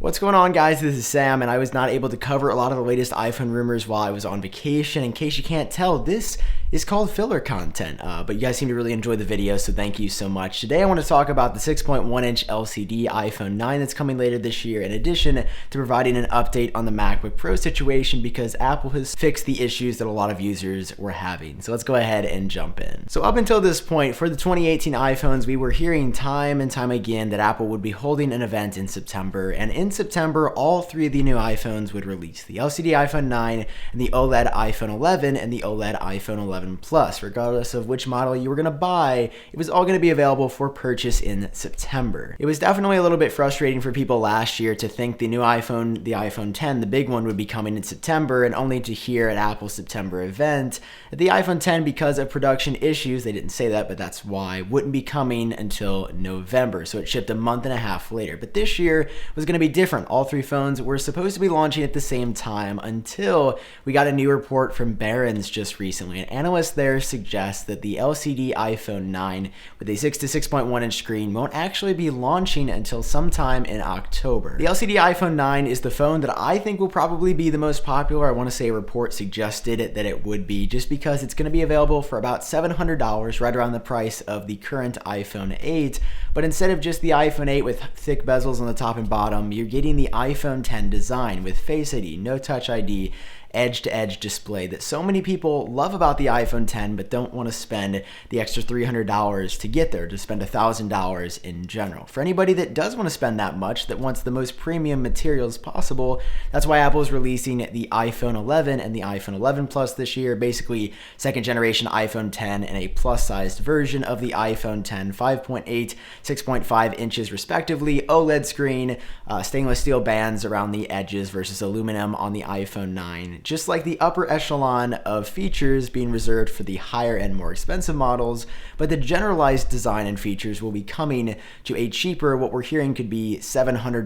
What's going on, guys? This is Sam, and I was not able to cover a lot of the latest iPhone rumors while I was on vacation. In case you can't tell, this is called filler content, but you guys seem to really enjoy the video, so thank you so much. Today I want to talk about the 6.1-inch LCD iPhone 9 that's coming later this year, in addition to providing an update on the MacBook Pro situation because Apple has fixed the issues that a lot of users were having. So let's go ahead and jump in. So up until this point, for the 2018 iPhones, we were hearing time and time again that Apple would be holding an event in September, and in September, all three of the new iPhones would release: the LCD iPhone 9, and the OLED iPhone 11, and the OLED iPhone 11 Plus. Regardless of which model you were going to buy, it was all going to be available for purchase in September. It was definitely a little bit frustrating for people last year to think the new iPhone, the iPhone 10, the big one, would be coming in September, and only to hear at Apple's September event that the iPhone 10, because of production issues, they didn't say that, but that's why, wouldn't be coming until November. So it shipped a month and a half later. But this year was going to be different. All three phones were supposed to be launching at the same time until we got a new report from Barron's just recently. An analyst there suggests that the LCD iPhone 9 with a 6 to 6.1 inch screen won't actually be launching until sometime in October. The LCD iPhone 9 is the phone that I think will probably be the most popular. I want to say a report suggested that it would be, just because it's going to be available for about $700, right around the price of the current iPhone 8. But instead of just the iPhone 8 with thick bezels on the top and bottom, you're getting the iPhone 10 design with Face ID, no Touch ID, edge-to-edge display that so many people love about the iPhone 10 but don't want to spend the extra $300 to get there, to spend $1,000 in general. For anybody that does want to spend that much, that wants the most premium materials possible, that's why Apple is releasing the iPhone 11 and the iPhone 11 Plus this year, basically second generation iPhone 10 and a plus-sized version of the iPhone 10, 5.8, 6.5 inches respectively, OLED screen, stainless steel bands around the edges versus aluminum on the iPhone 9. Just like the upper echelon of features being reserved for the higher and more expensive models, but the generalized design and features will be coming to a cheaper, what we're hearing could be $700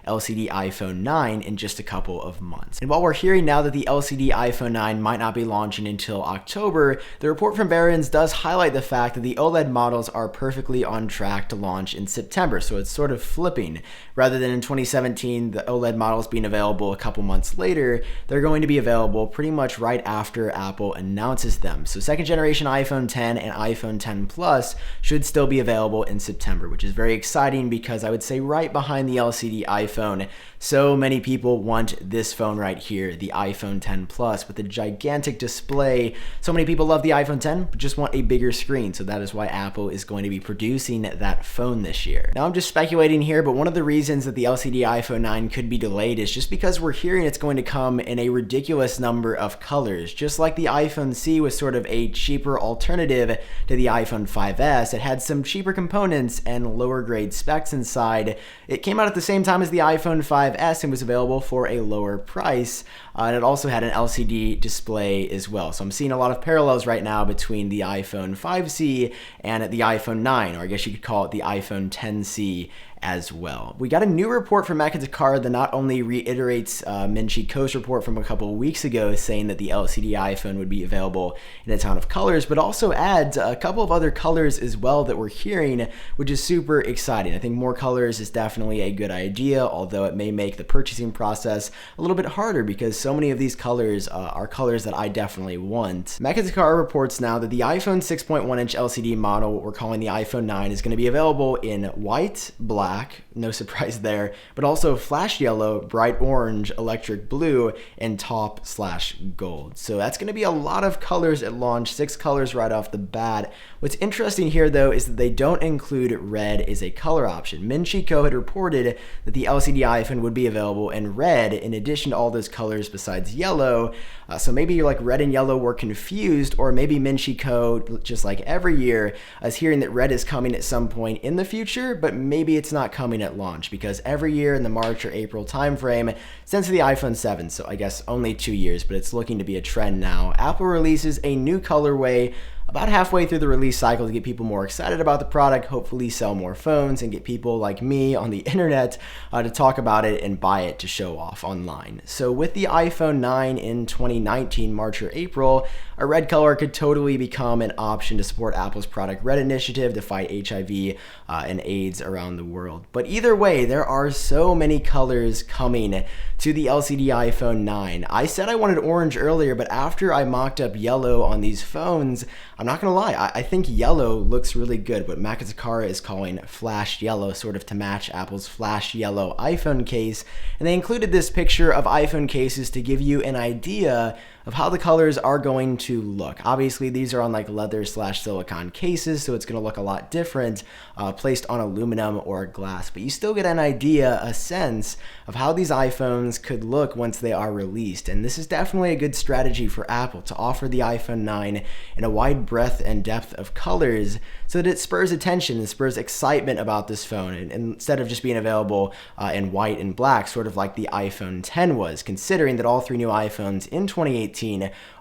LCD iPhone 9 in just a couple of months. And while we're hearing now that the LCD iPhone 9 might not be launching until October, the report from Barron's does highlight the fact that the OLED models are perfectly on track to launch in September. So it's sort of flipping. Rather than in 2017, the OLED models being available a couple months later, they're going to be available pretty much right after Apple announces them. So second generation iPhone 10 and iPhone 10 Plus should still be available in September, which is very exciting because I would say right behind the LCD iPhone, so many people want this phone right here, the iPhone 10 Plus with a gigantic display. So many people love the iPhone 10 but just want a bigger screen, so that is why Apple is going to be producing that phone this year. Now I'm just speculating here, but one of the reasons that the LCD iPhone 9 could be delayed is just because we're hearing it's going to come in a ridiculous number of colors. Just like the iPhone C was sort of a cheaper alternative to the iPhone 5S, it had some cheaper components and lower grade specs inside. It came out at the same time as the iPhone 5S and was available for a lower price, and it also had an LCD display as well. So I'm seeing a lot of parallels right now between the iPhone 5C and the iPhone 9, or I guess you could call it the iPhone 10C as well. We got a new report from MacBook that not only reiterates Min-Chi Ko's report from a couple of weeks ago saying that the LCD iPhone would be available in a ton of colors, but also adds a couple of other colors as well that we're hearing, which is super exciting. I think more colors is definitely a good idea, although it may make the purchasing process a little bit harder because so many of these colors are colors that I definitely want. MacBook reports now that the iPhone 6.1-inch LCD model, what we're calling the iPhone 9, is going to be available in white, black, no surprise there, but also flash yellow, bright orange, electric blue, and top/gold. So that's going to be a lot of colors at launch, 6 colors right off the bat. What's interesting here though is that they don't include red as a color option. Min-Chi Ko had reported that the LCD iPhone would be available in red in addition to all those colors besides yellow. So maybe you're like red and yellow were confused, or maybe Min-Chi Ko, just like every year, is hearing that red is coming at some point in the future, but maybe it's not coming at launch, because every year in the March or April timeframe since the iPhone 7, so I guess only 2 years, but it's looking to be a trend now, Apple releases a new colorway about halfway through the release cycle to get people more excited about the product, hopefully sell more phones, and get people like me on the internet to talk about it and buy it to show off online. So with the iPhone 9 in 2019, March or April, a red color could totally become an option to support Apple's Product Red initiative to fight HIV and AIDS around the world. But either way, there are so many colors coming to the LCD iPhone 9. I said I wanted orange earlier, but after I mocked up yellow on these phones, I'm not gonna lie, I think yellow looks really good. What Makazakara is calling flash yellow, sort of to match Apple's flash yellow iPhone case. And they included this picture of iPhone cases to give you an idea of how the colors are going to look. Obviously, these are on like leather/silicone cases, so it's gonna look a lot different placed on aluminum or glass, but you still get an idea, a sense of how these iPhones could look once they are released. And this is definitely a good strategy for Apple to offer the iPhone 9 in a wide breadth and depth of colors so that it spurs attention and spurs excitement about this phone, and instead of just being available in white and black, sort of like the iPhone 10 was, considering that all three new iPhones in 2018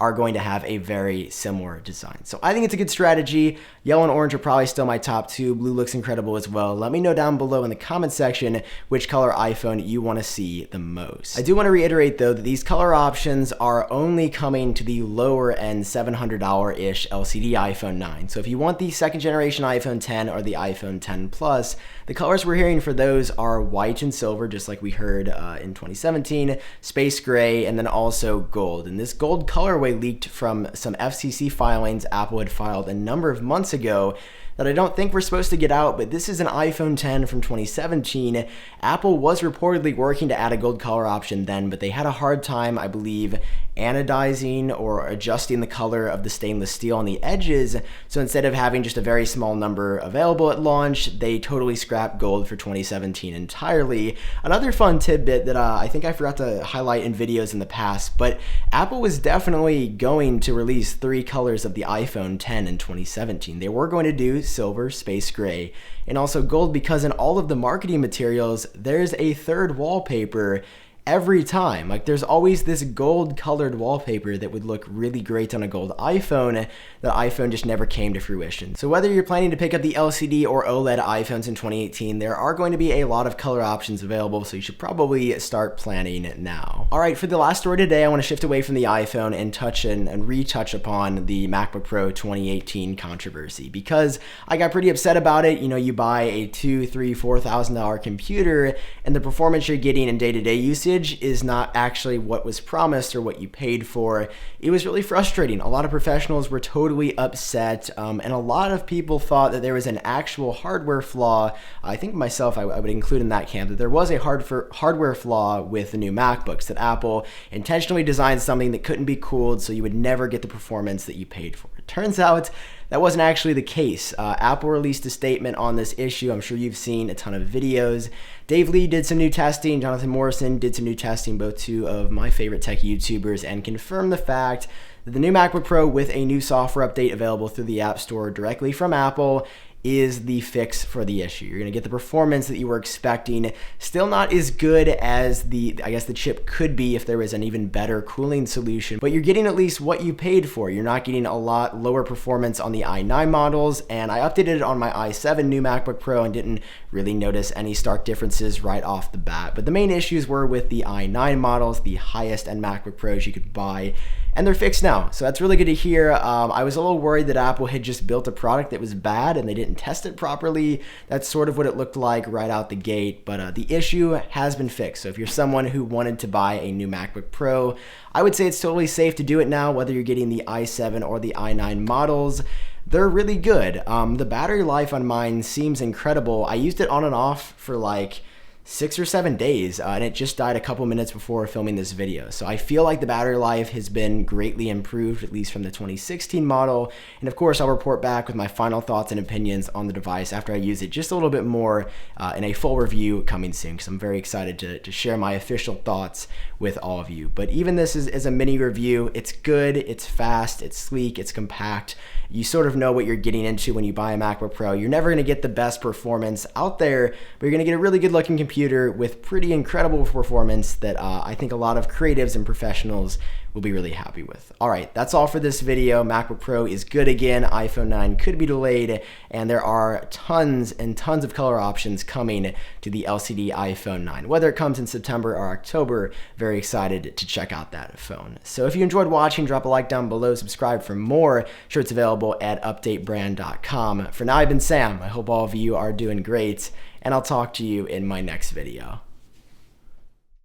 are going to have a very similar design. So I think it's a good strategy. Yellow and orange are probably still my top two. Blue looks incredible as well. Let me know down below in the comment section which color iPhone you want to see the most. I do want to reiterate though that these color options are only coming to the lower end $700-ish LCD iPhone 9. So if you want the second generation iPhone 10 or the iPhone 10 Plus, the colors we're hearing for those are white and silver, just like we heard in 2017, space gray, and then also gold. And this gold colorway leaked from some FCC filings Apple had filed a number of months ago that I don't think we're supposed to get out, but this is an iPhone 10 from 2017. Apple was reportedly working to add a gold color option then, but they had a hard time, I believe, anodizing or adjusting the color of the stainless steel on the edges. So instead of having just a very small number available at launch, they totally scrapped gold for 2017 entirely. Another fun tidbit that I think I forgot to highlight in videos in the past, but Apple was definitely going to release three colors of the iPhone 10 in 2017. They were going to do silver, space gray, and also gold, because in all of the marketing materials, there's a third wallpaper every time. Like, there's always this gold colored wallpaper that would look really great on a gold iPhone. The iPhone just never came to fruition. So whether you're planning to pick up the LCD or OLED iPhones in 2018, there are going to be a lot of color options available, so you should probably start planning now. All right, for the last story today, I want to shift away from the iPhone and touch and retouch upon the MacBook Pro 2018 controversy, because I got pretty upset about it. You know, you buy a $2,000, $3,000, $4,000 computer, and the performance you're getting in day-to-day usage is not actually what was promised or what you paid for. It was really frustrating. A lot of professionals were totally upset, and a lot of people thought that there was an actual hardware flaw. I think myself, I would include in that camp, that there was a hardware flaw with the new MacBooks, that Apple intentionally designed something that couldn't be cooled so you would never get the performance that you paid for. It turns out that wasn't actually the case. Apple released a statement on this issue. I'm sure you've seen a ton of videos. Dave Lee did some new testing. Jonathan Morrison did some new testing, both two of my favorite tech YouTubers, and confirmed the fact that the new MacBook Pro with a new software update available through the App Store directly from Apple is the fix for the issue. You're gonna get the performance that you were expecting. Still not as good as the chip could be if there was an even better cooling solution, but you're getting at least what you paid for. You're not getting a lot lower performance on the i9 models, and I updated it on my i7 new MacBook Pro and didn't really notice any stark differences right off the bat. But the main issues were with the i9 models, the highest end MacBook Pros you could buy, and they're fixed now. So that's really good to hear. I was a little worried that Apple had just built a product that was bad and they didn't test it properly. That's sort of what it looked like right out the gate, but the issue has been fixed. So if you're someone who wanted to buy a new MacBook Pro, I would say it's totally safe to do it now, whether you're getting the i7 or the i9 models. They're really good. The battery life on mine seems incredible. I used it on and off for like 6 or 7 days, and it just died a couple minutes before filming this video. So I feel like the battery life has been greatly improved, at least from the 2016 model. And of course, I'll report back with my final thoughts and opinions on the device after I use it just a little bit more in a full review coming soon, because I'm very excited to share my official thoughts with all of you. But even this is a mini review. It's good, it's fast, it's sleek, it's compact. You sort of know what you're getting into when you buy a MacBook Pro. You're never gonna get the best performance out there, but you're gonna get a really good looking computer computer with pretty incredible performance that I think a lot of creatives and professionals will be really happy with. All right, that's all for this video. MacBook Pro is good again. iPhone 9 could be delayed, and there are tons and tons of color options coming to the LCD iPhone 9. Whether it comes in September or October, very excited to check out that phone. So if you enjoyed watching, drop a like down below, subscribe for more. Shirts available at updatebrand.com. For now, I've been Sam. I hope all of you are doing great, and I'll talk to you in my next video.